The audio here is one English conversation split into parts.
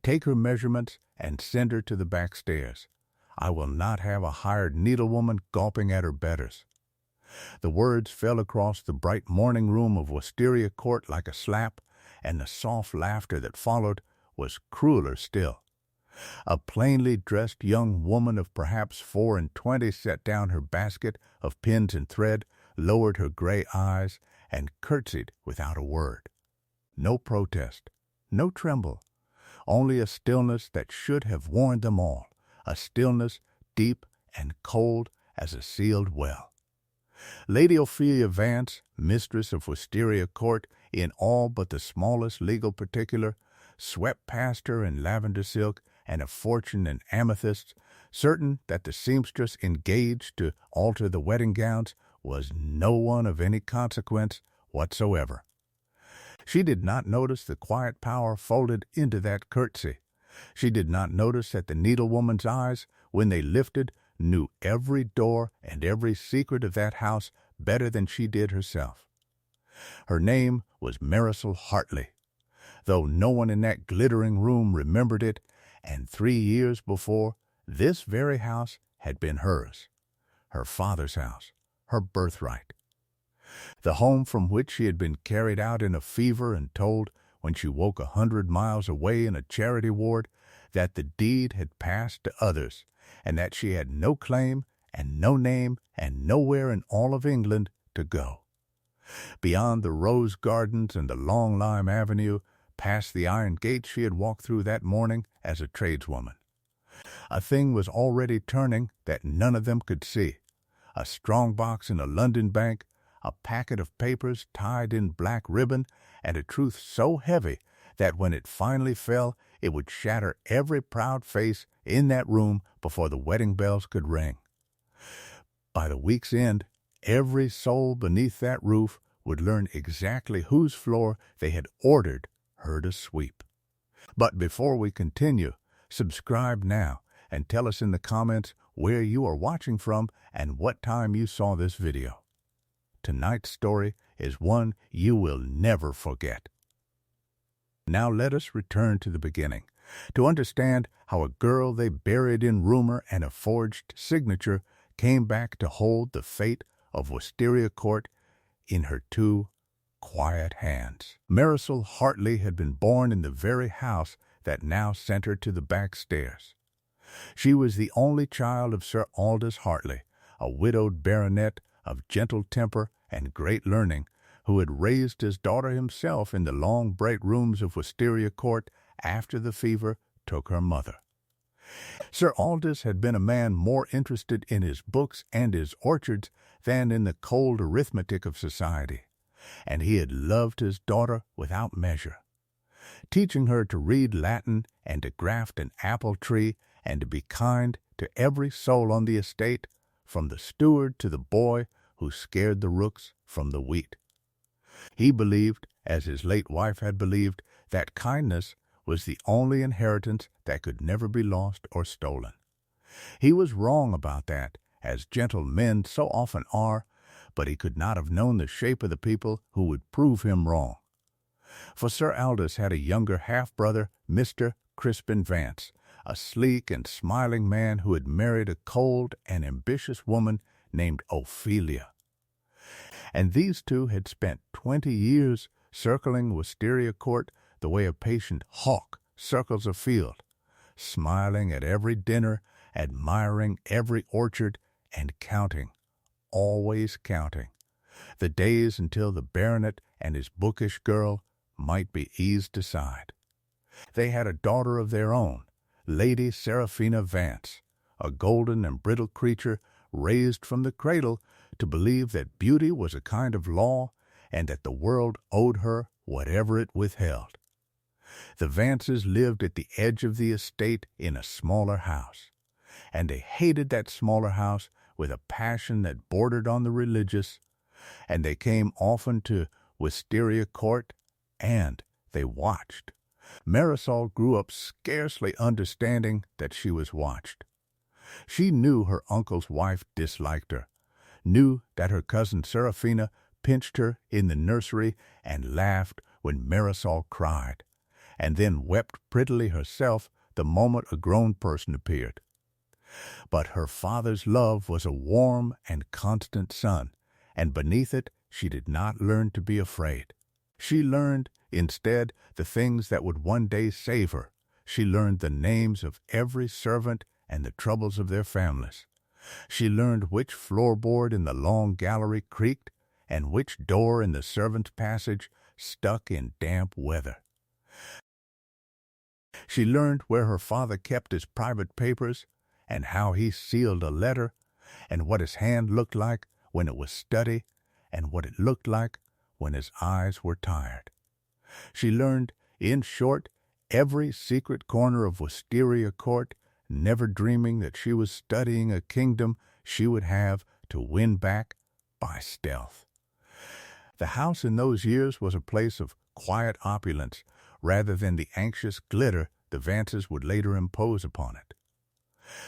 Take her measurements and send her to the back stairs. I will not have a hired needlewoman gulping at her betters." The words fell across the bright morning room of Wisteria Court like a slap, and the soft laughter that followed was crueler still. A plainly dressed young woman of perhaps 24 set down her basket of pins and thread, lowered her gray eyes, and curtsied without a word. No protest, no tremble, only a stillness that should have warned them all, a stillness deep and cold as a sealed well. Lady Ophelia Vance, mistress of Wisteria Court, in all but the smallest legal particular, swept past her in lavender silk and a fortune in amethysts, certain that the seamstress engaged to alter the wedding gowns was no one of any consequence whatsoever. She did not notice the quiet power folded into that curtsy. She did not notice that the needlewoman's eyes, when they lifted, knew every door and every secret of that house better than she did herself. Her name was Marisol Hartley, though no one in that glittering room remembered it, and 3 years before, this very house had been hers, her father's house, her birthright. The home from which she had been carried out in a fever and told, when she woke 100 miles away in a charity ward, that the deed had passed to others, and that she had no claim and no name and nowhere in all of England to go. Beyond the rose gardens and the long lime avenue, past the iron gate she had walked through that morning as a tradeswoman. A thing was already turning that none of them could see. A strong box in a London bank, a packet of papers tied in black ribbon, and a truth so heavy that when it finally fell, it would shatter every proud face in that room before the wedding bells could ring. By the week's end, every soul beneath that roof would learn exactly whose floor they had ordered her to sweep. But before we continue, subscribe now and tell us in the comments where you are watching from and what time you saw this video. Tonight's story is one you will never forget. Now let us return to the beginning, to understand how a girl they buried in rumor and a forged signature came back to hold the fate of Wisteria Court in her 2 quiet hands. Marisol Hartley had been born in the very house that now sent her to the back stairs. She was the only child of Sir Aldous Hartley, a widowed baronet of gentle temper and great learning, who had raised his daughter himself in the long bright rooms of Wisteria Court after the fever took her mother. Sir Aldous had been a man more interested in his books and his orchards than in the cold arithmetic of society, and he had loved his daughter without measure, teaching her to read Latin and to graft an apple tree and to be kind to every soul on the estate, from the steward to the boy who scared the rooks from the wheat. He believed, as his late wife had believed, that kindness was the only inheritance that could never be lost or stolen. He was wrong about that, as gentle men so often are, but he could not have known the shape of the people who would prove him wrong. For Sir Aldous had a younger half-brother, Mr. Crispin Vance, a sleek and smiling man who had married a cold and ambitious woman named Ophelia. And these two had spent 20 years circling Wisteria Court the way a patient hawk circles a field, smiling at every dinner, admiring every orchard, and counting, always counting, the days until the baronet and his bookish girl might be eased aside. They had a daughter of their own, Lady Seraphina Vance, a golden and brittle creature raised from the cradle to believe that beauty was a kind of law and that the world owed her whatever it withheld. The Vances lived at the edge of the estate in a smaller house, and they hated that smaller house with a passion that bordered on the religious, and they came often to Wisteria Court, and they watched. Marisol grew up scarcely understanding that she was watched. She knew her uncle's wife disliked her, knew that her cousin Seraphina pinched her in the nursery and laughed when Marisol cried, and then wept prettily herself the moment a grown person appeared. But her father's love was a warm and constant sun, and beneath it she did not learn to be afraid. She learned, instead, the things that would one day save her. She learned the names of every servant and the troubles of their families. She learned which floorboard in the long gallery creaked and which door in the servants' passage stuck in damp weather. She learned where her father kept his private papers and how he sealed a letter, and what his hand looked like when it was study and what it looked like when his eyes were tired. She learned, in short, every secret corner of Wisteria Court, never dreaming that she was studying a kingdom she would have to win back by stealth. The house in those years was a place of quiet opulence rather than the anxious glitter the Vances would later impose upon it.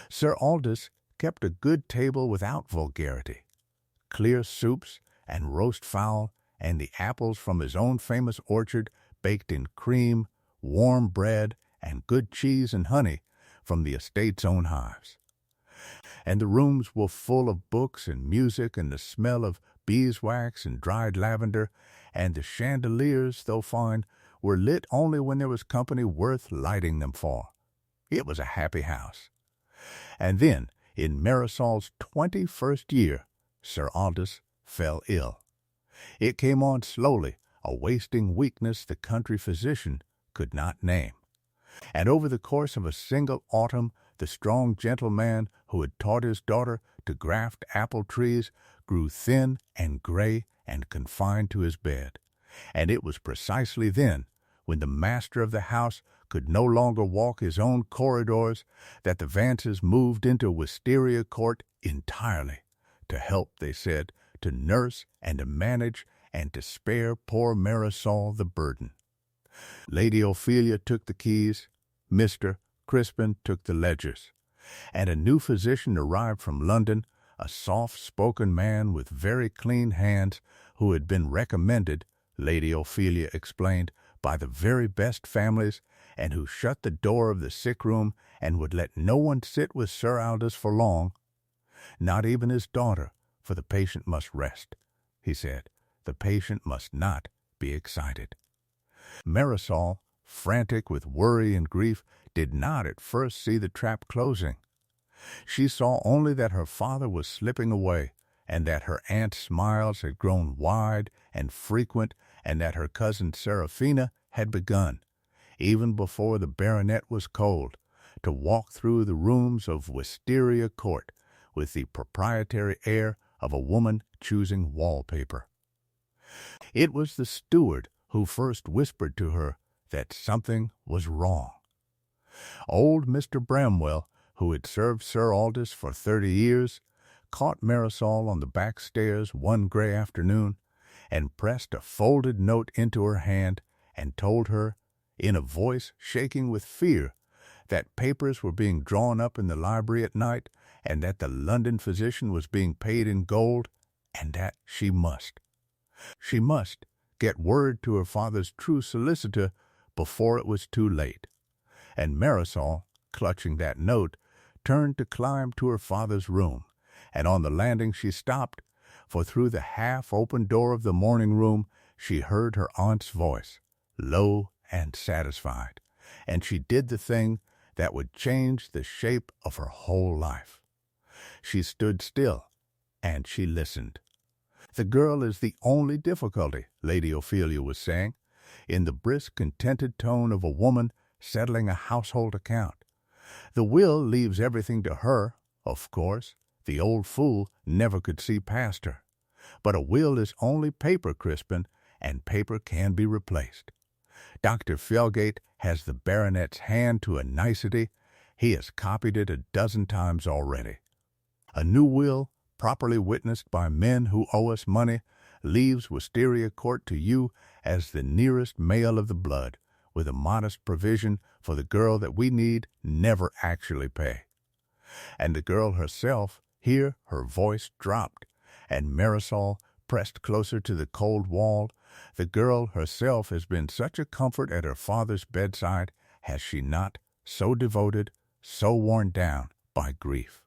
Sir Aldous kept a good table without vulgarity. Clear soups and roast fowl and the apples from his own famous orchard baked in cream, warm bread, and good cheese and honey from the estate's own hives. And the rooms were full of books and music and the smell of beeswax and dried lavender, and the chandeliers, though fine, were lit only when there was company worth lighting them for. It was a happy house. And then, in Marisol's 21st year, Sir Aldous fell ill. It came on slowly, a wasting weakness the country physician could not name. And over the course of a single autumn, the strong gentleman who had taught his daughter to graft apple trees grew thin and gray and confined to his bed. And it was precisely then, when the master of the house could no longer walk his own corridors, that the Vances moved into Wisteria Court entirely, to help, they said, to nurse and to manage and to spare poor Marisol the burden. Lady Ophelia took the keys, Mr. Crispin took the ledgers, and a new physician arrived from London, a soft-spoken man with very clean hands who had been recommended, Lady Ophelia explained, by the very best families, and who shut the door of the sick-room and would let no one sit with Sir Aldous for long, not even his daughter, for the patient must rest, he said. The patient must not be excited. Marisol, frantic with worry and grief, did not at first see the trap closing. She saw only that her father was slipping away, and that her aunt's smiles had grown wide and frequent, and that her cousin Seraphina had begun, even before the baronet was cold, to walk through the rooms of Wisteria Court with the proprietary air of a woman choosing wallpaper. It was the steward who first whispered to her that something was wrong. Old Mr. Bramwell, who had served Sir Aldous for 30 years, caught Marisol on the back stairs one gray afternoon and pressed a folded note into her hand and told her, in a voice shaking with fear, that papers were being drawn up in the library at night, and that the London physician was being paid in gold, and that she must get word to her father's true solicitor before it was too late. And Marisol, clutching that note, turned to climb to her father's room, and on the landing she stopped, for through the half-open door of the morning room she heard her aunt's voice, low and satisfied, and she did the thing that would change the shape of her whole life. She stood still, and she listened. "The girl is the only difficulty," Lady Ophelia was saying, in the brisk, contented tone of a woman settling a household account. "The will leaves everything to her, of course. The old fool never could see past her. But a will is only paper, Crispin, and paper can be replaced. Dr. Felgate has the baronet's hand to a nicety. He has copied it a dozen times already. A new will, properly witnessed by men who owe us money, leaves Wisteria Court to you as the nearest male of the blood, with a modest provision for the girl that we need never actually pay." And the girl herself, here her voice dropped, and Marisol pressed closer to the cold wall. The girl herself has been such a comfort at her father's bedside, has she not, so devoted, so worn down by grief,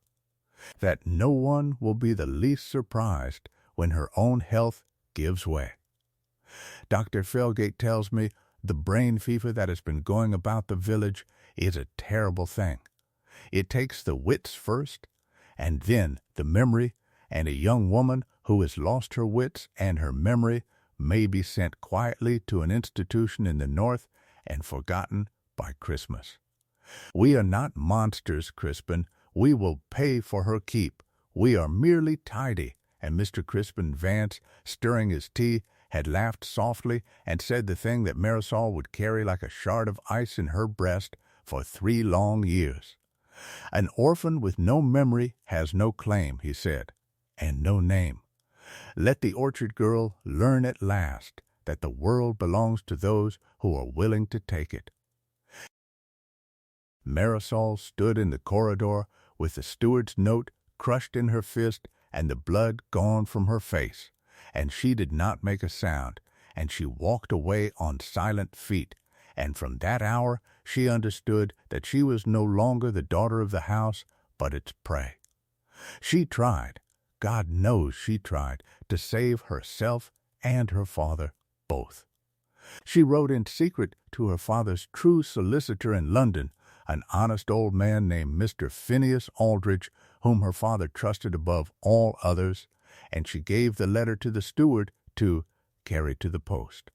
that no one will be the least surprised when her own health gives way. Dr. Felgate tells me the brain fever that has been going about the village is a terrible thing. It takes the wits first, and then the memory, and a young woman who has lost her wits and her memory may be sent quietly to an institution in the north and forgotten by Christmas. We are not monsters, Crispin. We will pay for her keep. We are merely tidy. And Mr. Crispin Vance, stirring his tea, had laughed softly and said the thing that Marisol would carry like a shard of ice in her breast for 3 long years. An orphan with no memory has no claim, he said, and no name. Let the orchard girl learn at last that the world belongs to those who are willing to take it. Marisol stood in the corridor with the steward's note crushed in her fist and the blood gone from her face, and she did not make a sound, and she walked away on silent feet, and from that hour she understood that she was no longer the daughter of the house, but its prey. She tried, God knows she tried, to save herself and her father both. She wrote in secret to her father's true solicitor in London, an honest old man named Mr. Phineas Aldrich, whom her father trusted above all others, and she gave the letter to the steward to carry to the post.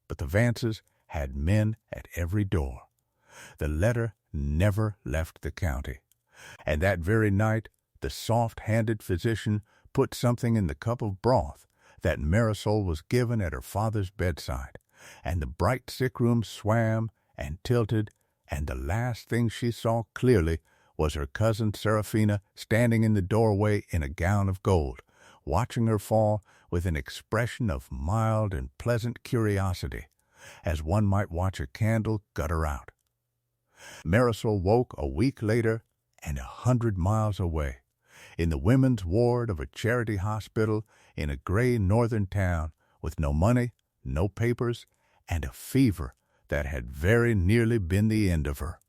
But the Vances had men at every door. The letter never left the county, and that very night the soft-handed physician put something in the cup of broth that Marisol was given at her father's bedside, and the bright sick room swam and tilted, and the last thing she saw clearly was her cousin Seraphina standing in the doorway in a gown of gold, watching her fall with an expression of mild and pleasant curiosity, as one might watch a candle gutter out. Marisol woke a week later and 100 miles away, in the women's ward of a charity hospital in a gray northern town, with no money, no papers, and a fever that had very nearly been the end of her.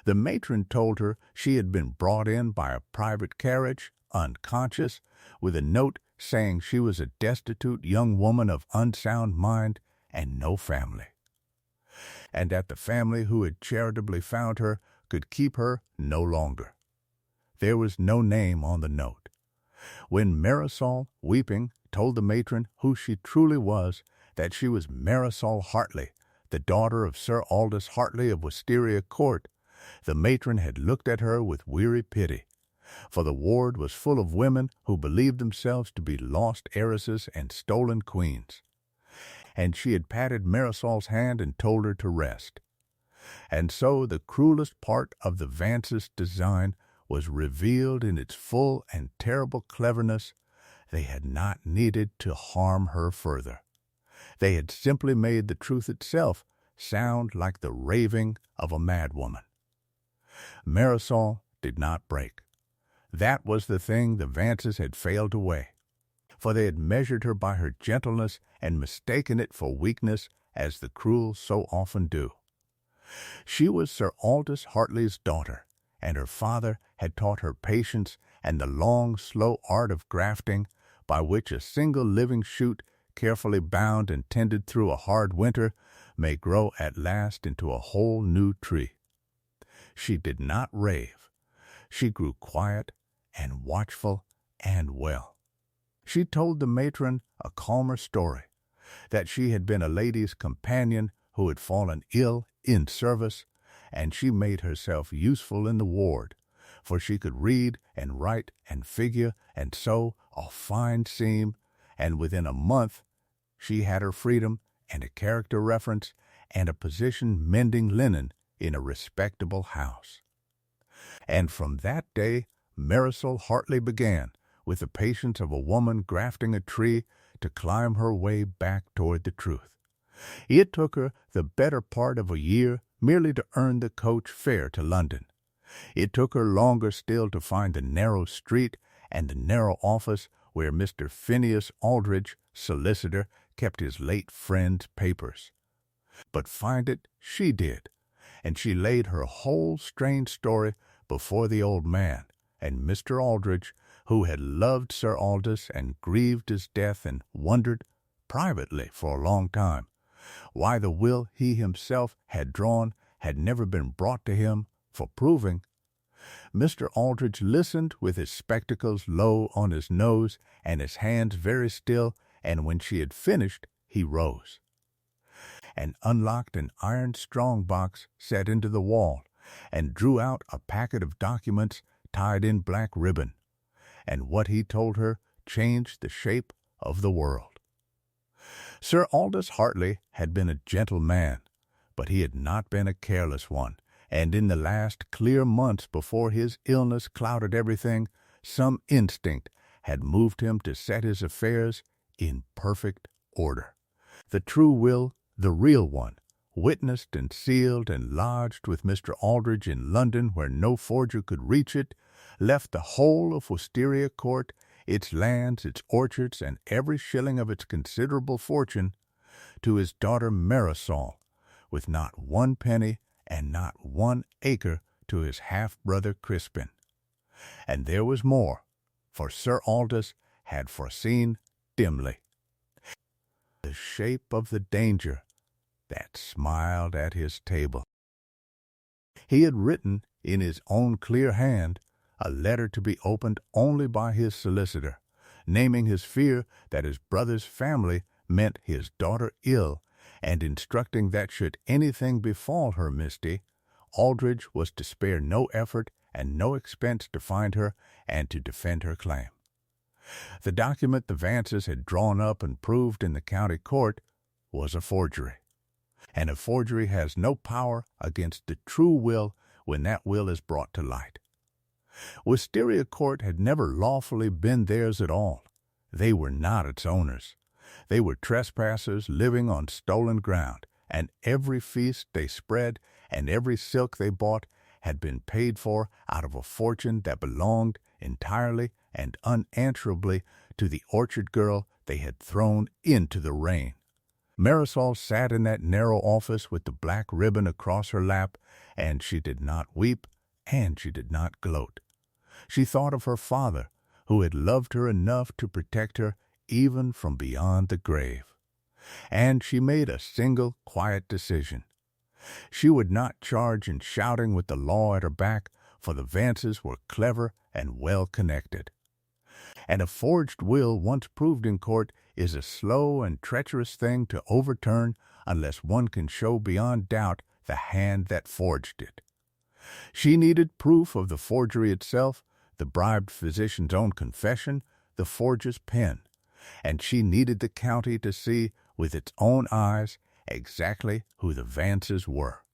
The matron told her she had been brought in by a private carriage, unconscious, with a note saying she was a destitute young woman of unsound mind and no family, and that the family who had charitably found her could keep her no longer. There was no name on the note. When Marisol, weeping, told the matron who she truly was, that she was Marisol Hartley, the daughter of Sir Aldous Hartley of Wisteria Court, the matron had looked at her with weary pity, for the ward was full of women who believed themselves to be lost heiresses and stolen queens, and she had patted Marisol's hand and told her to rest. And so the cruelest part of the Vances' design was revealed in its full and terrible cleverness. They had not needed to harm her further. They had simply made the truth itself sound like the raving of a madwoman. Marisol did not break. That was the thing the Vances had failed to weigh, for they had measured her by her gentleness and mistaken it for weakness, as the cruel so often do. She was Sir Aldous Hartley's daughter, and her father had taught her patience and the long, slow art of grafting, by which a single living shoot, carefully bound and tended through a hard winter, may grow at last into a whole new tree. She did not rave. She grew quiet and watchful and well. She told the matron a calmer story, that she had been a lady's companion who had fallen ill in service, and she made herself useful in the ward, for she could read and write and figure and sew a fine seam, and within a month she had her freedom and a character reference and a position mending linen in a respectable house. And from that day Marisol Hartley began, with the patience of a woman grafting a tree, to climb her way back toward the truth. It took her the better part of a year merely to earn the coach fare to London. It took her longer still to find the narrow street and the narrow office where Mr. Phineas Aldrich, solicitor, kept his late friend's papers. But find it she did, and she laid her whole strange story before the old man, and Mr. Aldrich, who had loved Sir Aldous and grieved his death and wondered, privately for a long time, why the will he himself had drawn had never been brought to him for proving. Mr. Aldrich listened with his spectacles low on his nose and his hands very still, and when she had finished, he rose and unlocked an iron strong-box set into the wall, and drew out a packet of documents tied in black ribbon, and what he told her changed the shape of the world. Sir Aldous Hartley had been a gentle man, but he had not been a careless one, and in the last clear months before his illness clouded everything, some instinct had moved him to set his affairs in perfect order. The true will, the real one, witnessed and sealed and lodged with Mr. Aldrich in London where no forger could reach it, left the whole of Wisteria Court, its lands, its orchards, and every shilling of its considerable fortune, to his daughter Marisol, with not one penny and not 1 acre to his half-brother Crispin. And there was more, for Sir Aldous had foreseen dimly the shape of the danger that smiled at his table. He had written in his own clear hand a letter to be opened only by his solicitor, naming his fear that his brother's family meant his daughter ill, and instructing that should anything befall her Misty, Aldrich was to spare no effort and no expense to find her and to defend her claim. The document the Vances had drawn up and proved in the county court was a forgery, and a forgery has no power against the true will when that will is brought to light. Wisteria Court had never lawfully been theirs at all. They were not its owners. They were trespassers living on stolen ground, and every feast they spread and every silk they bought had been paid for out of a fortune that belonged entirely and unanswerably to the orchard girl they had thrown into the rain. Marisol sat in that narrow office with the black ribbon across her lap, and she did not weep, and she did not gloat. She thought of her father, who had loved her enough to protect her even from beyond the grave. And she made a single quiet decision. She would not charge in shouting with the law at her back, for the Vances were clever and well connected. And a forged will once proved in court is a slow and treacherous thing to overturn unless one can show beyond doubt the hand that forged it. She needed proof of the forgery itself, the bribed physician's own confession, the forger's pen, and she needed the county to see with its own eyes exactly who the Vances were.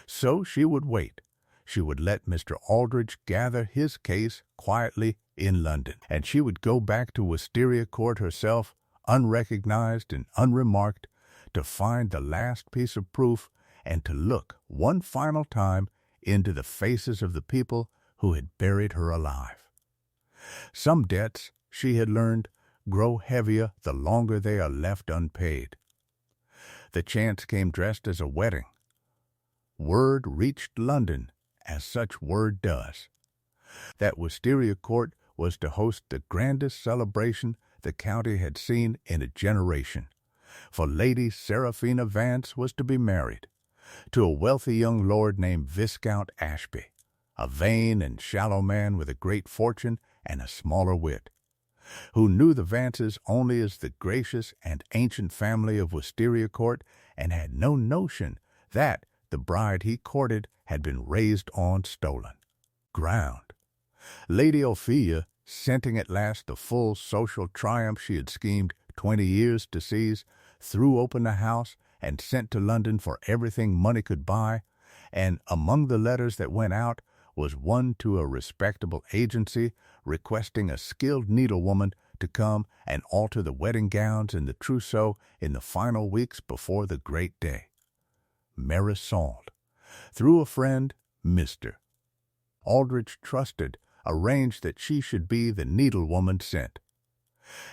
So she would wait. She would let Mr. Aldrich gather his case quietly in London, and she would go back to Wisteria Court herself, unrecognized and unremarked, to find the last piece of proof and to look one final time into the faces of the people who had buried her alive. Some debts, she had learned, grow heavier the longer they are left unpaid. The chance came dressed as a wedding. Word reached London, as such word does, that Wisteria Court was to host the grandest celebration the county had seen in a generation, for Lady Seraphina Vance was to be married to a wealthy young lord named Viscount Ashby, a vain and shallow man with a great fortune and a smaller wit, who knew the Vances only as the gracious and ancient family of Wisteria Court, and had no notion that the bride he courted had been raised on stolen ground. Lady Ophelia, scenting at last the full social triumph she had schemed 20 years to seize, threw open the house and sent to London for everything money could buy, and among the letters that went out was one to a respectable agency requesting a skilled needlewoman to come and alter the wedding gowns and the trousseau in the final weeks before the great day. Marisol, through a friend, Mr. Aldrich trusted, arranged that she should be the needlewoman sent.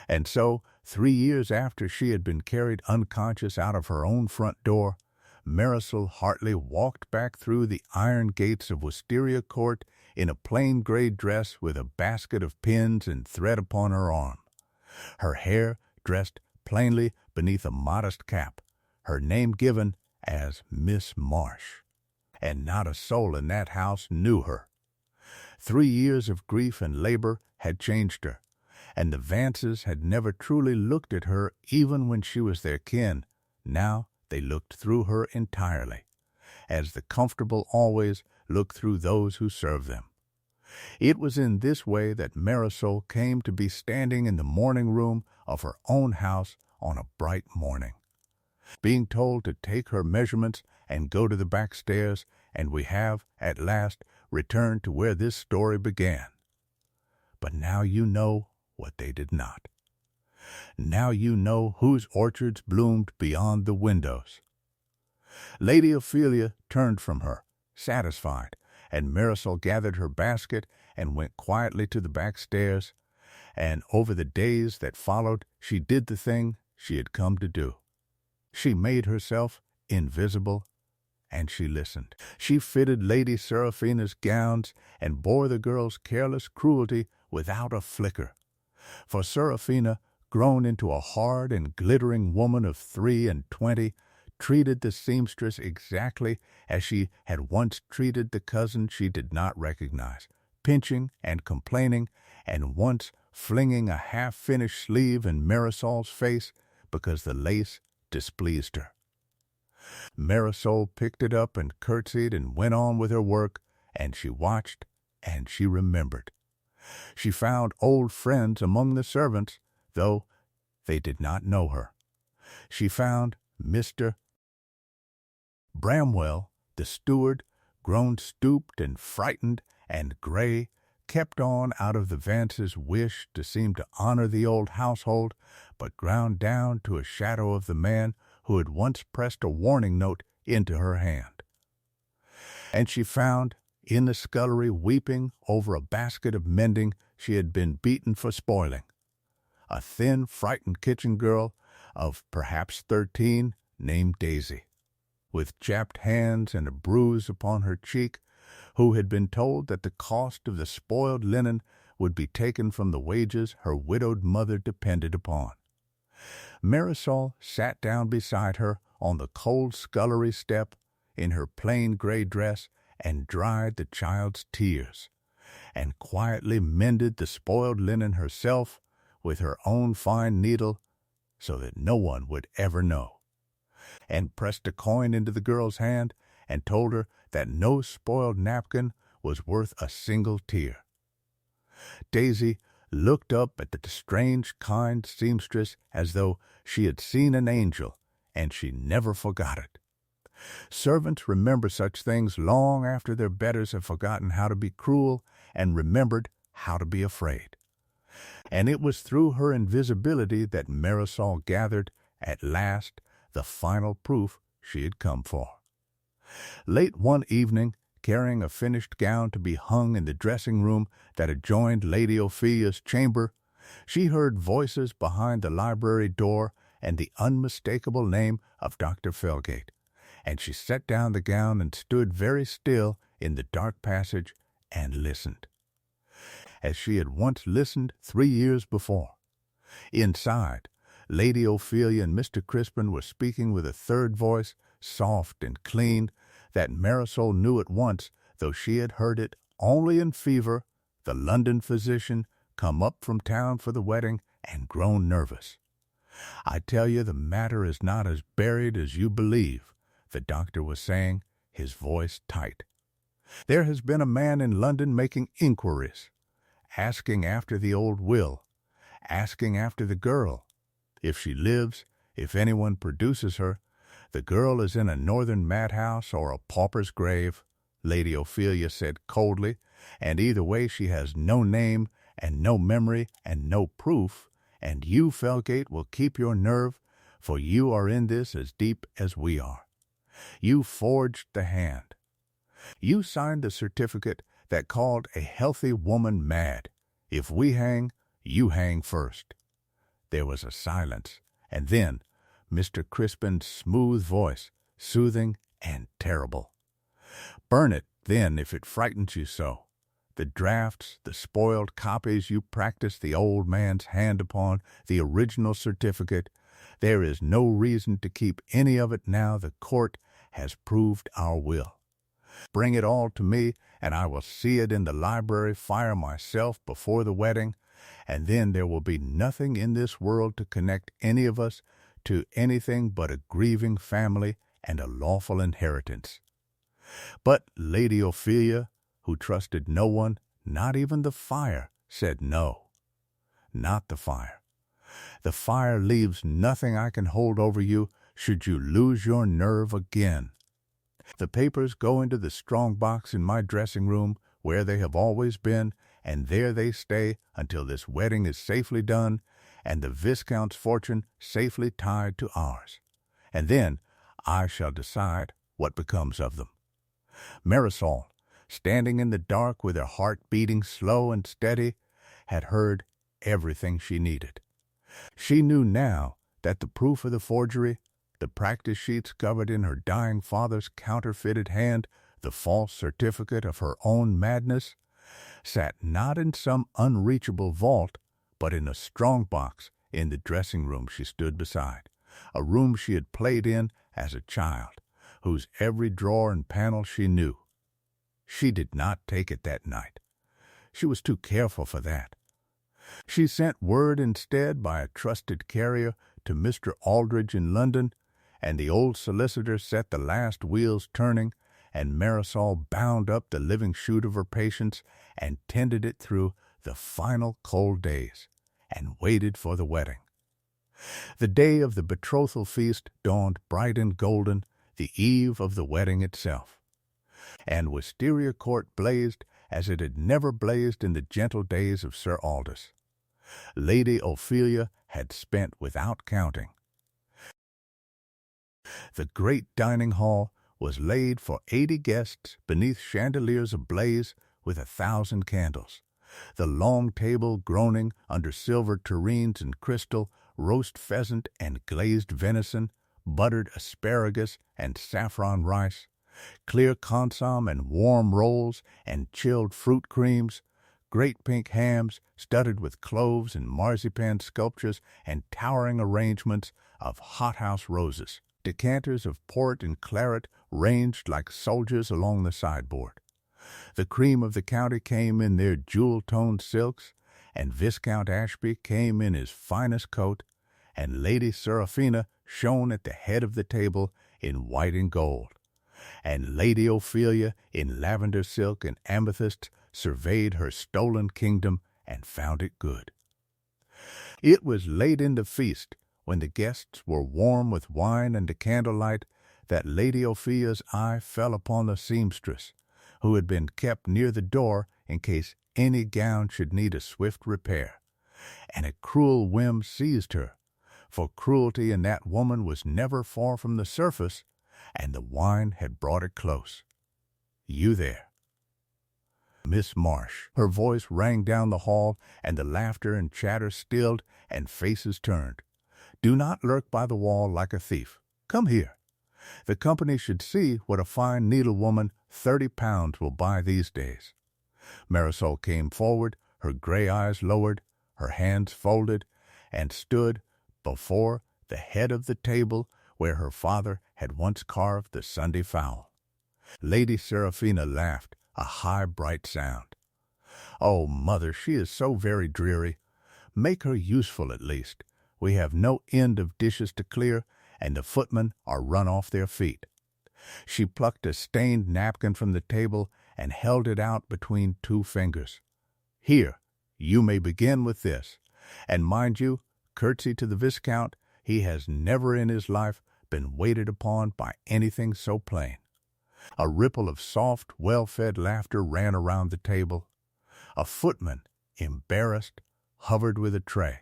And so, 3 years after she had been carried unconscious out of her own front door, Marisol Hartley walked back through the iron gates of Wisteria Court in a plain gray dress with a basket of pins and thread upon her arm, her hair dressed plainly beneath a modest cap, her name given as Miss Marsh. And not a soul in that house knew her. 3 years of grief and labor had changed her, and the Vances had never truly looked at her even when she was their kin. Now they looked through her entirely, as the comfortable always look through those who serve them. It was in this way that Marisol came to be standing in the morning room of her own house on a bright morning, being told to take her measurements and go to the back stairs, and we have, at last, returned to where this story began. But now you know what they did not. Now you know whose orchards bloomed beyond the windows. Lady Ophelia turned from her, satisfied, and Marisol gathered her basket and went quietly to the back stairs, and over the days that followed she did the thing she had come to do. She made herself invisible, and she listened. She fitted Lady Seraphina's gowns and bore the girl's careless cruelty without a flicker. For Seraphina, grown into a hard and glittering woman of 23, treated the seamstress exactly as she had once treated the cousin she did not recognize, pinching and complaining, and once flinging a half-finished sleeve in Marisol's face because the lace displeased her. Marisol picked it up and curtsied and went on with her work, and she watched and she remembered. She found old friends among the servants, though they did not know her. She found Mr. Bramwell, the steward, grown stooped and frightened and gray, kept on out of the Vance's wish to seem to honor the old household, but ground down to a shadow of the man who had once pressed a warning note into her hand. And she found, in the scullery weeping over a basket of mending she had been beaten for spoiling, a thin, frightened kitchen girl of perhaps 13 named Daisy, with chapped hands and a bruise upon her cheek, who had been told that the cost of the spoiled linen would be taken from the wages her widowed mother depended upon. Marisol sat down beside her on the cold scullery step in her plain gray dress and dried the child's tears, and quietly mended the spoiled linen herself with her own fine needle so that no one would ever know, and pressed a coin into the girl's hand and told her that no spoiled napkin was worth a single tear. Daisy looked up at the strange, kind seamstress as though she had seen an angel, and she never forgot it. Servants remember such things long after their betters have forgotten how to be cruel and remembered how to be afraid. And it was through her invisibility that Marisol gathered, at last, the final proof she had come for. Late one evening, carrying a finished gown to be hung in the dressing-room that adjoined Lady Ophelia's chamber, she heard voices behind the library door and the unmistakable name of Dr. Felgate, and she set down the gown and stood very still in the dark passage and listened, as she had once listened 3 years before. Inside, Lady Ophelia and Mr. Crispin were speaking with a third voice, soft and clean, that Marisol knew at once, though she had heard it only in Fever, the London physician, come up from town for the wedding and grown nervous. "I tell you the matter is not as buried as you believe," the doctor was saying, his voice tight. "There has been a man in London making inquiries, asking after the old will, asking after the girl. If she lives, if anyone produces her, the girl is in a northern madhouse or a pauper's grave," Lady Ophelia said coldly, "and either way she has no name and no memory and no proof, and you, Felgate, will keep your nerve, for you are in this as deep as we are. You forged the hand. You signed the certificate that called a healthy woman mad. If we hang, you hang first. There was a silence, and then Mr. Crispin's smooth voice, soothing and terrible. "Burn it, then, if it frightens you so. The drafts, the spoiled copies you practiced the old man's hand upon, the original certificate, there is no reason to keep any of it now the court has proved our will. Bring it all to me, and I will see it in the library fire myself before the wedding, and then there will be nothing in this world to connect any of us to anything but a grieving family and a lawful inheritance." But Lady Ophelia, who trusted no one, not even the fire, said no. "Not the fire. The fire leaves nothing I can hold over you should you lose your nerve again. The papers go into the strong box in my dressing room, where they have always been, and there they stay until this wedding is safely done, and the Viscount's fortune safely tied to ours. And then I shall decide what becomes of them." Marisol, standing in the dark with her heart beating slow and steady, had heard everything she needed. She knew now that the proof of the forgery, the practice sheets covered in her dying father's counterfeited hand, the false certificate of her own madness, sat not in some unreachable vault, but in a strong box in the dressing room she stood beside, a room she had played in as a child, whose every drawer and panel she knew. She did not take it that night. She was too careful for that. She sent word instead by a trusted carrier to Mr. Aldridge in London, and the old solicitor set the last wheels turning, and Marisol bound up the living shoot of her patience and tended it through the final cold days, and waited for the wedding. The day of the betrothal feast dawned bright and golden, the eve of the wedding itself. And Wisteria Court blazed as it had never blazed in the gentle days of Sir Aldous. Lady Ophelia had spent without counting. The great dining hall was laid for 80 guests beneath chandeliers ablaze with 1,000 candles. The long table groaning under silver tureens and crystal, roast pheasant and glazed venison, buttered asparagus and saffron rice, clear consomme and warm rolls and chilled fruit creams, great pink hams studded with cloves and marzipan sculptures and towering arrangements of hothouse roses, decanters of port and claret ranged like soldiers along the sideboard. The cream of the county came in their jewel-toned silks, and Viscount Ashby came in his finest coat, and Lady Seraphina shone at the head of the table in white and gold, and Lady Ophelia in lavender silk and amethysts surveyed her stolen kingdom and found it good. It was late in the feast, when the guests were warm with wine and the candlelight, that Lady Ophelia's eye fell upon the seamstress, who had been kept near the door in case any gown should need a swift repair, and a cruel whim seized her, for cruelty in that woman was never far from the surface, and the wine had brought it close. "You there, Miss Marsh." Her voice rang down the hall, and the laughter and chatter stilled, and faces turned. "Do not lurk by the wall like a thief. Come here. The company should see what a fine needlewoman 30 pounds will buy these days." Marisol came forward, her gray eyes lowered, her hands folded, and stood before the head of the table where her father had once carved the Sunday fowl. Lady Seraphina laughed, a high, bright sound. "Oh, mother, she is so very dreary. Make her useful at least. We have no end of dishes to clear, and the footmen are run off their feet." She plucked a stained napkin from the table and held it out between 2 fingers. "Here, you may begin with this. And mind you, curtsy to the Viscount. He has never in his life been waited upon by anything so plain." A ripple of soft, well-fed laughter ran around the table. A footman, embarrassed, hovered with a tray,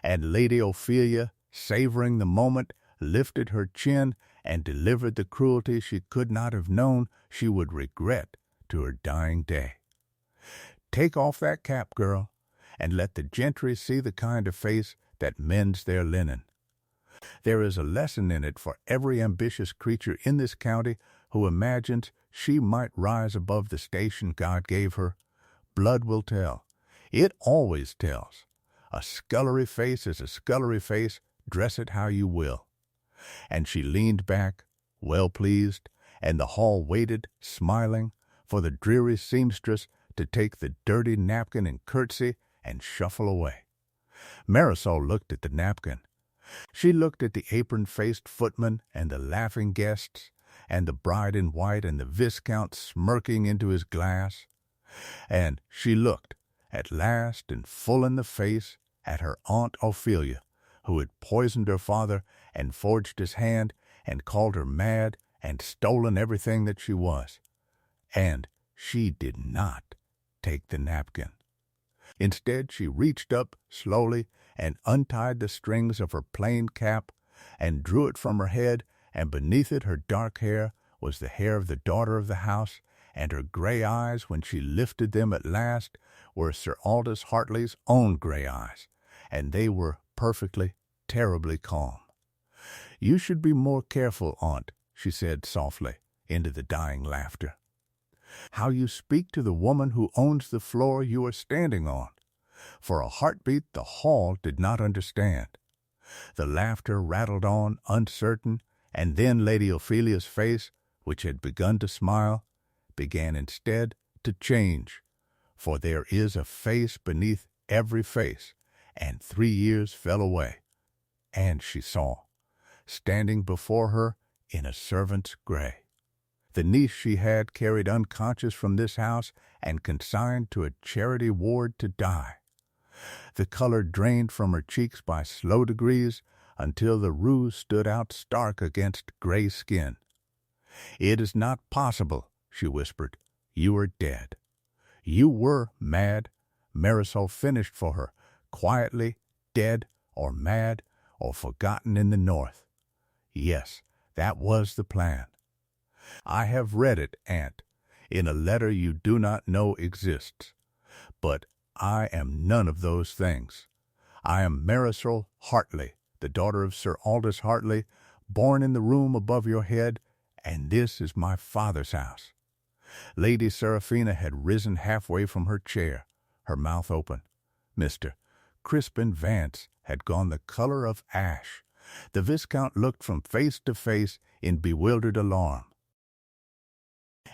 and Lady Ophelia, savoring the moment, lifted her chin and delivered the cruelty she could not have known she would regret to her dying day. "Take off that cap, girl, and let the gentry see the kind of face that mends their linen. There is a lesson in it for every ambitious creature in this county who imagines she might rise above the station God gave her. Blood will tell. It always tells. A scullery face is a scullery face, dress it how you will. And she leaned back, well pleased, and the hall waited, smiling, for the dreary seamstress to take the dirty napkin and curtsy and shuffle away. Marisol looked at the napkin. She looked at the apron-faced footman and the laughing guests, and the bride in white and the Viscount smirking into his glass. And she looked, at last and full in the face, at her Aunt Ophelia, who had poisoned her father and forged his hand and called her mad and stolen everything that she was. And she did not take the napkin. Instead, she reached up slowly and untied the strings of her plain cap and drew it from her head, and beneath it her dark hair was the hair of the daughter of the house, and her gray eyes, when she lifted them at last, were Sir Aldous Hartley's own gray eyes, and they were perfectly, terribly calm. "You should be more careful, Aunt," she said softly, into the dying laughter. "How you speak to the woman who owns the floor you are standing on." For a heartbeat the hall did not understand. The laughter rattled on, uncertain, and then Lady Ophelia's face, which had begun to smile, began instead to change. For there is a face beneath every face, and 3 years fell away. And she saw, standing before her in a servant's gray, the niece she had carried unconscious from this house and consigned to a charity ward to die. The color drained from her cheeks by slow degrees until the rouge stood out stark against gray skin. "It is not possible," she whispered. "You are dead." "You were mad," Marisol finished for her, quietly, dead or mad or forgotten in the north. Yes, that was the plan. I have read it, Aunt, in a letter you do not know exists. But I am none of those things. I am Marisol Hartley, the daughter of Sir Aldous Hartley, born in the room above your head, and this is my father's house. Lady Seraphina had risen halfway from her chair, her mouth open. Mr. Crispin Vance had gone the color of ash. The Viscount looked from face to face in bewildered alarm.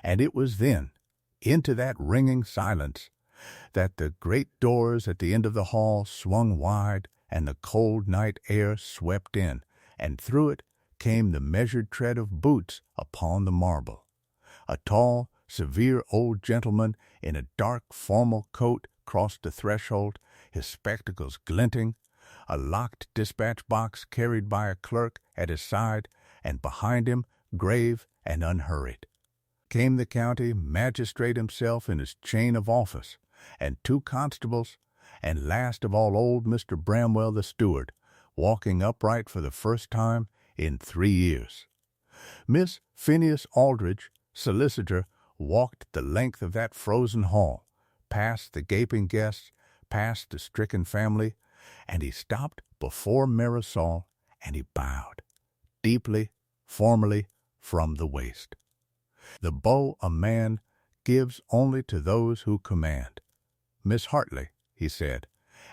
And it was then, into that ringing silence, that the great doors at the end of the hall swung wide and the cold night air swept in, and through it came the measured tread of boots upon the marble. A tall, severe old gentleman in a dark formal coat crossed the threshold, his spectacles glinting, a locked dispatch box carried by a clerk at his side, and behind him, grave and unhurried, came the county magistrate himself in his chain of office, and 2 constables, and last of all old Mr. Bramwell the steward, walking upright for the first time in 3 years. Miss Phineas Aldrich, solicitor, walked the length of that frozen hall, past the gaping guests, past the stricken family, and he stopped before Marisol, and he bowed, deeply, formally, from the waist. The bow a man gives only to those who command. "Miss Hartley," he said,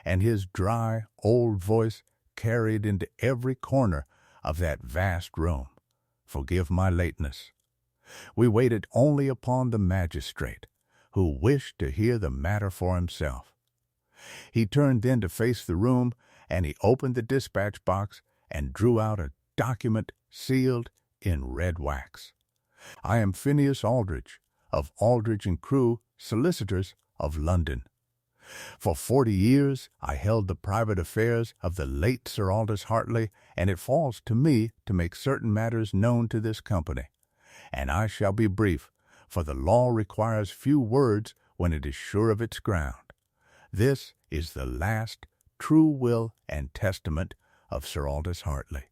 and his dry, old voice carried into every corner of that vast room. "Forgive my lateness. We waited only upon the magistrate, who wished to hear the matter for himself." He turned then to face the room, and he opened the dispatch box and drew out a document sealed in red wax. "I am Phineas Aldrich, of Aldrich and Crew, solicitors of London. For 40 years I held the private affairs of the late Sir Aldous Hartley, and it falls to me to make certain matters known to this company. And I shall be brief, for the law requires few words when it is sure of its ground. This is the last true will and testament of Sir Aldous Hartley,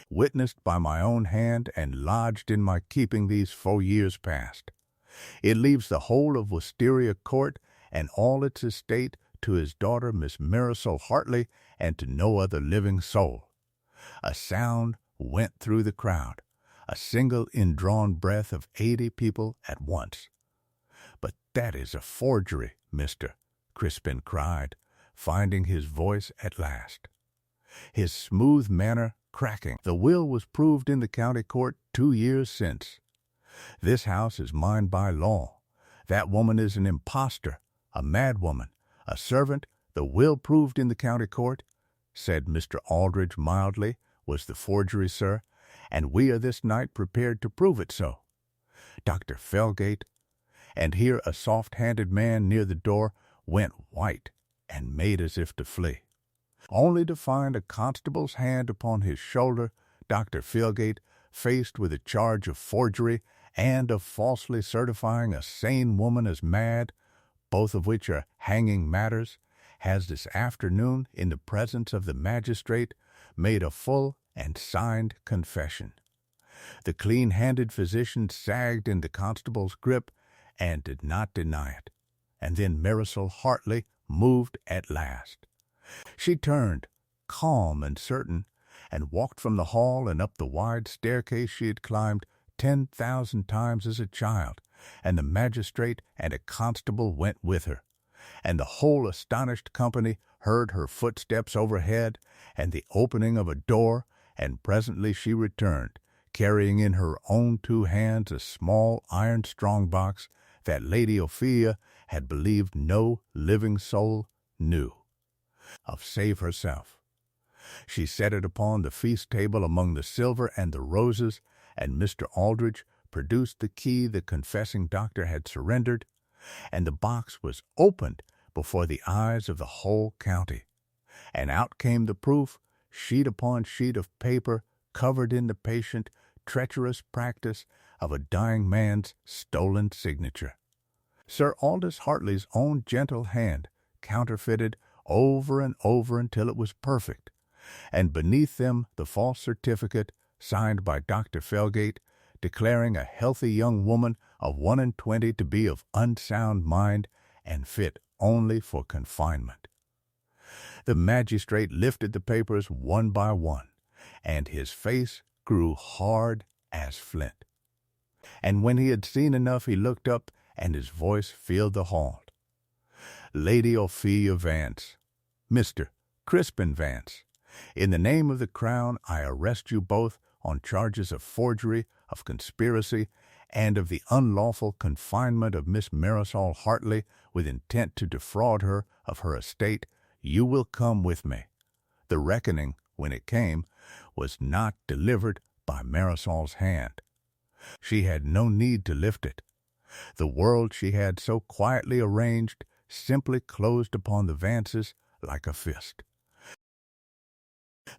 witnessed by my own hand and lodged in my keeping these 4 years past. It leaves the whole of Wisteria Court and all its estate to his daughter, Miss Marisol Hartley, and to no other living soul. A sound went through the crowd, a single indrawn breath of 80 people at once. "But that is a forgery, mister," Crispin cried, finding his voice at last, his smooth manner cracking. "The will was proved in the county court 2 years since. This house is mine by law. That woman is an impostor, a madwoman, a servant. The will proved in the county court," said Mr. Aldridge mildly, "was the forgery, sir, and we are this night prepared to prove it so. Dr. Felgate," and here a soft-handed man near the door went white and made as if to flee. Only to find a constable's hand upon his shoulder, Dr. Felgate, faced with a charge of forgery and of falsely certifying a sane woman as mad, both of which are hanging matters, has this afternoon, in the presence of the magistrate, made a full and signed confession. The clean-handed physician sagged in the constable's grip and did not deny it, and then Marisol Hartley moved at last. She turned, calm and certain, and walked from the hall and up the wide staircase she had climbed 10,000 times as a child, and the magistrate and a constable went with her, and the whole astonished company heard her footsteps overhead and the opening of a door, and presently she returned, carrying in her own 2 hands a small iron strong-box that Lady Ophelia had believed no living soul knew of save herself. She set it upon the feast table among the silver and the roses, and Mr. Aldridge produced the key the confessing doctor had surrendered, and the box was opened before the eyes of the whole county, and out came the proof, sheet upon sheet of paper, covered in the patient, treacherous practice of a dying man's stolen signature. Sir Aldous Hartley's own gentle hand, counterfeited over and over until it was perfect, and beneath them the false certificate, signed by Dr. Felgate, declaring a healthy young woman of 21 to be of unsound mind and fit only for confinement. The magistrate lifted the papers one by one, and his face grew hard as flint. And when he had seen enough, he looked up, and his voice filled the hall. "Lady Ophelia Vance, Mr. Crispin Vance, in the name of the Crown, I arrest you both on charges of forgery, of conspiracy, and of the unlawful confinement of Miss Marisol Hartley with intent to defraud her of her estate. You will come with me." The reckoning, when it came, was not delivered by Marisol's hand. She had no need to lift it. The world she had so quietly arranged simply closed upon the Vances like a fist.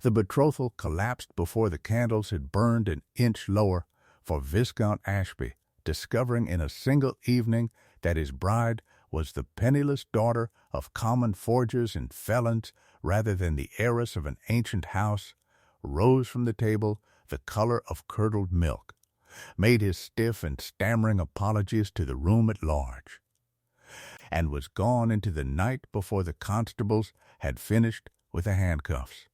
The betrothal collapsed before the candles had burned an inch lower, for Viscount Ashby, discovering in a single evening that his bride was the penniless daughter of common forgers and felons rather than the heiress of an ancient house, rose from the table the color of curdled milk, made his stiff and stammering apologies to the room at large, and was gone into the night before the constables had finished with the handcuffs.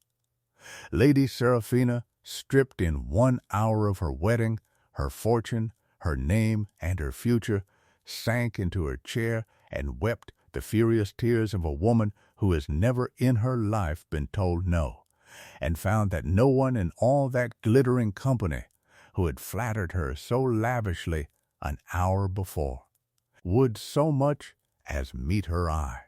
Lady Seraphina, stripped in 1 hour of her wedding, her fortune, her name, and her future, sank into her chair and wept the furious tears of a woman who has never in her life been told no, and found that no one in all that glittering company, who had flattered her so lavishly an hour before, would so much as meet her eye.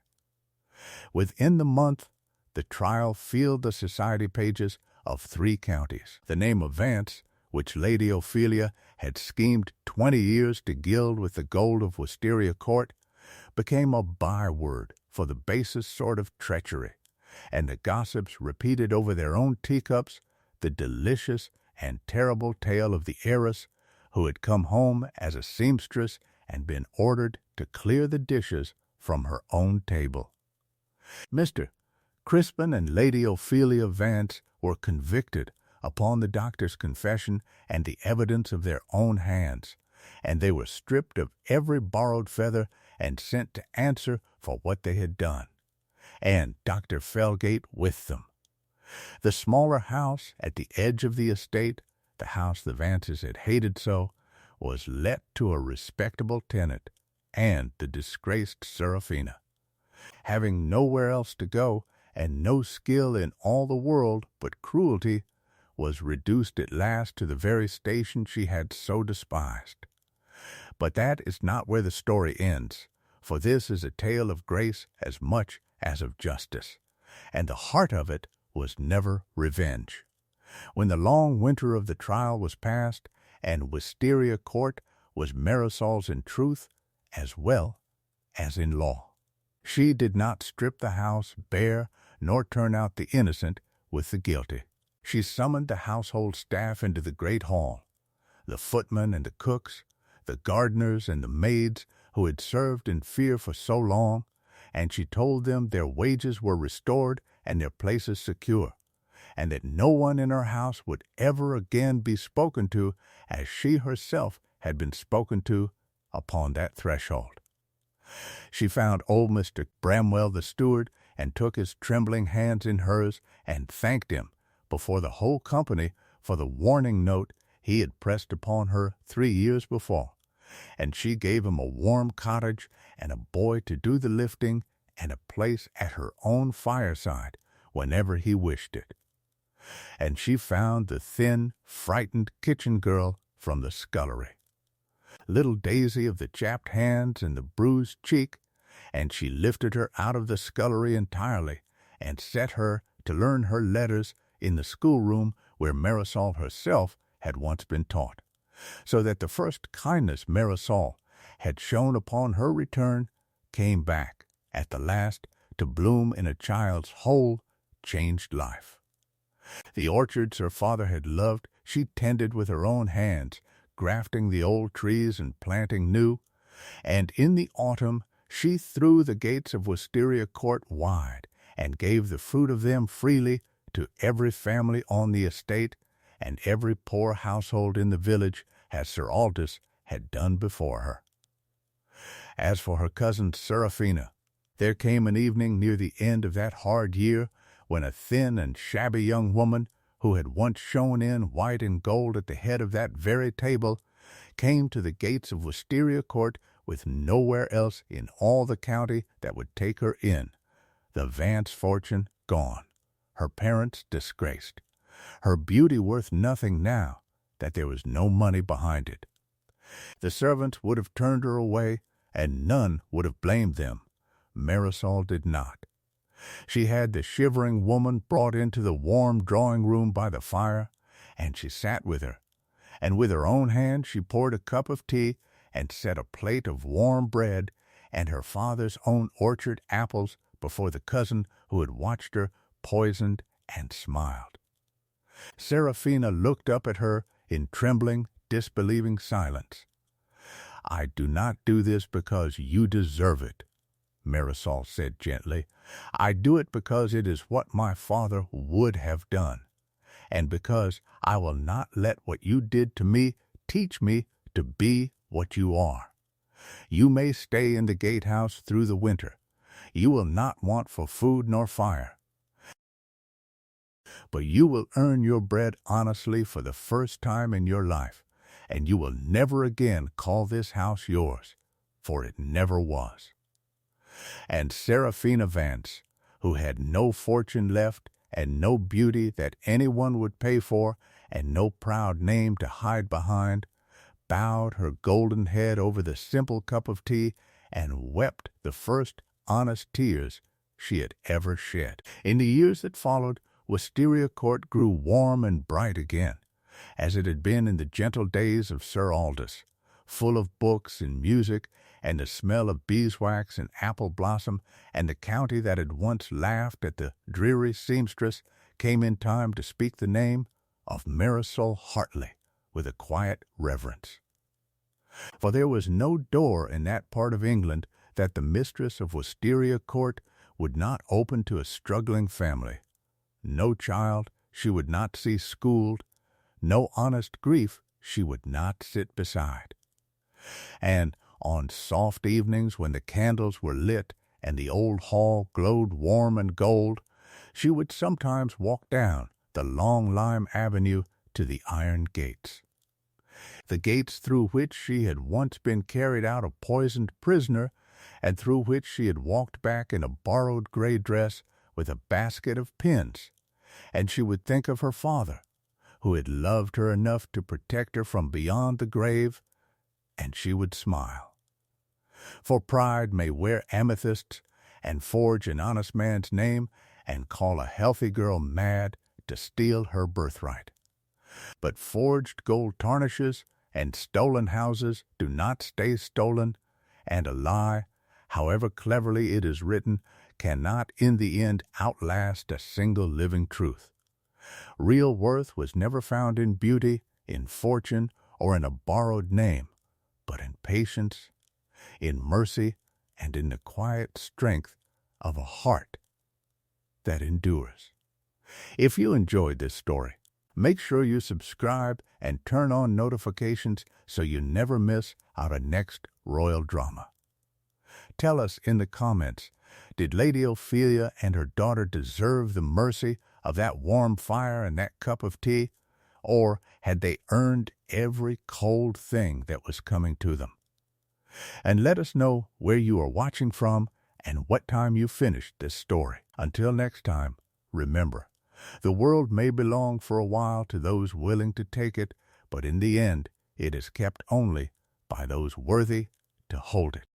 Within the month, the trial filled the society pages of 3 counties. The name of Vance, which Lady Ophelia had schemed 20 years to gild with the gold of Wisteria Court, became a byword for the basest sort of treachery, and the gossips repeated over their own teacups the delicious and terrible tale of the heiress who had come home as a seamstress and been ordered to clear the dishes from her own table. Mr. Crispin and Lady Ophelia Vance were convicted upon the doctor's confession and the evidence of their own hands, and they were stripped of every borrowed feather and sent to answer for what they had done. and Dr. Felgate with them. The smaller house at the edge of the estate, the house the Vances had hated so, was let to a respectable tenant and the disgraced Seraphina. Having nowhere else to go, and no skill in all the world but cruelty, was reduced at last to the very station she had so despised. But that is not where the story ends, for this is a tale of grace as much as of justice, and the heart of it was never revenge. When the long winter of the trial was past, and Wisteria Court was Marisol's in truth as well as in law. She did not strip the house bare, nor turn out the innocent with the guilty. She summoned the household staff into the great hall, the footmen and the cooks, the gardeners and the maids who had served in fear for so long, and she told them their wages were restored and their places secure, and that no one in her house would ever again be spoken to as she herself had been spoken to upon that threshold. She found old Mr. Bramwell the steward, and took his trembling hands in hers, and thanked him before the whole company for the warning note he had pressed upon her 3 years before, and she gave him a warm cottage, and a boy to do the lifting, and a place at her own fireside whenever he wished it. And she found the thin, frightened kitchen girl from the scullery, little Daisy of the chapped hands and the bruised cheek, and she lifted her out of the scullery entirely, and set her to learn her letters in the schoolroom where Marisol herself had once been taught, so that the first kindness Marisol had shown upon her return came back, at the last, to bloom in a child's whole changed life. The orchards her father had loved she tended with her own hands, grafting the old trees and planting new, and in the autumn she threw the gates of Wisteria Court wide, and gave the fruit of them freely to every family on the estate, and every poor household in the village, as Sir Aldous had done before her. As for her cousin Seraphina, there came an evening near the end of that hard year, when a thin and shabby young woman, who had once shone in white and gold at the head of that very table, came to the gates of Wisteria Court with nowhere else in all the county that would take her in, the Vance fortune gone, her parents disgraced, her beauty worth nothing now that there was no money behind it. The servants would have turned her away, and none would have blamed them. Marisol did not. She had the shivering woman brought into the warm drawing-room by the fire, and she sat with her, and with her own hand she poured a cup of tea and set a plate of warm bread and her father's own orchard apples before the cousin who had watched her, poisoned, and smiled. Seraphina looked up at her in trembling, disbelieving silence. "I do not do this because you deserve it," Marisol said gently. "I do it because it is what my father would have done, and because I will not let what you did to me teach me to be what you are. You may stay in the gatehouse through the winter. You will not want for food nor fire. But you will earn your bread honestly for the first time in your life, and you will never again call this house yours, for it never was." And Seraphina Vance, who had no fortune left, and no beauty that anyone would pay for, and no proud name to hide behind, bowed her golden head over the simple cup of tea, and wept the first honest tears she had ever shed. In the years that followed, Wisteria Court grew warm and bright again, as it had been in the gentle days of Sir Aldous, full of books and music, and the smell of beeswax and apple blossom, and the county that had once laughed at the dreary seamstress came in time to speak the name of Marisol Hartley with a quiet reverence. For there was no door in that part of England that the mistress of Wisteria Court would not open to a struggling family, no child she would not see schooled, no honest grief she would not sit beside. And on soft evenings when the candles were lit and the old hall glowed warm and gold, she would sometimes walk down the long lime avenue to the iron gates. The gates through which she had once been carried out a poisoned prisoner, and through which she had walked back in a borrowed gray dress with a basket of pins, and she would think of her father, who had loved her enough to protect her from beyond the grave, and she would smile. For pride may wear amethysts and forge an honest man's name and call a healthy girl mad to steal her birthright. But forged gold tarnishes, and stolen houses do not stay stolen, and a lie, however cleverly it is written, cannot in the end outlast a single living truth. Real worth was never found in beauty, in fortune, or in a borrowed name, but in patience, in mercy, and in the quiet strength of a heart that endures. If you enjoyed this story, make sure you subscribe and turn on notifications so you never miss our next royal drama. Tell us in the comments, did Lady Ophelia and her daughter deserve the mercy of that warm fire and that cup of tea, or had they earned every cold thing that was coming to them? And let us know where you are watching from and what time you finished this story. Until next time, remember, the world may belong for a while to those willing to take it, but in the end, it is kept only by those worthy to hold it.